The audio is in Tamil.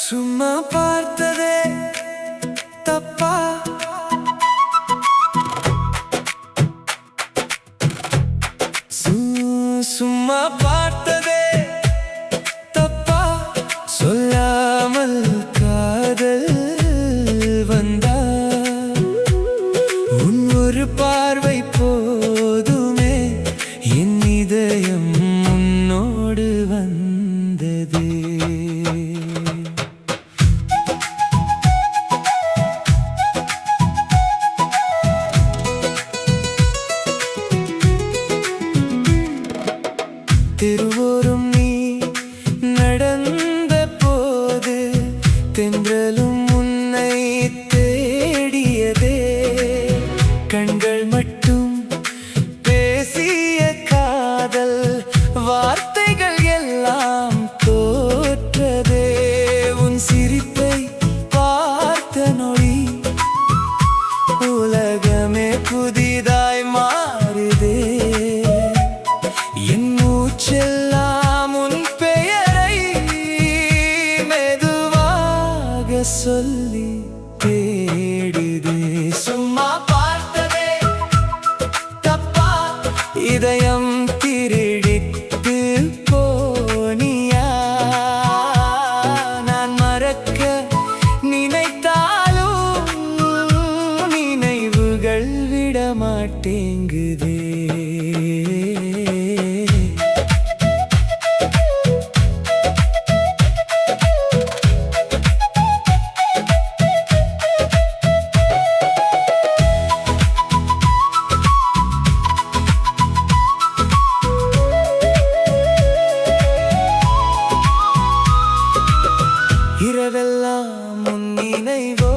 சும்மா பார்த்ததே தப்பா? சும்மா பார்த்ததே தப்பா? சொல்லாமல் காதல் வந்தா உன் ஒரு பார்வை போதுமே, என் இதயம் உன்னோடு வந்தது. திருவோரும் நீ நடந்த போது தென்றலும் உன்னை தேடியதே. கண்கள் மட்டும் பேசிய காதல் வார்த்தைகள் எல்லாம் தோற்றதே. உன் சிரிப்பை பார்த்த நொடி உலகமே புதிதாய் மாறுதே. என் மூச்செல்லாம் உன் பெயரை மெதுவாக சொல்லி தேடுதே. சும்மா பார்த்ததே தப்பா? இதயம் திருடித்து போனியா? நான் மறக்க நினைத்தாலும் நினைவுகள் விட மாட்டேங்குதே. இரவெல்லாம் உன் நினைவோ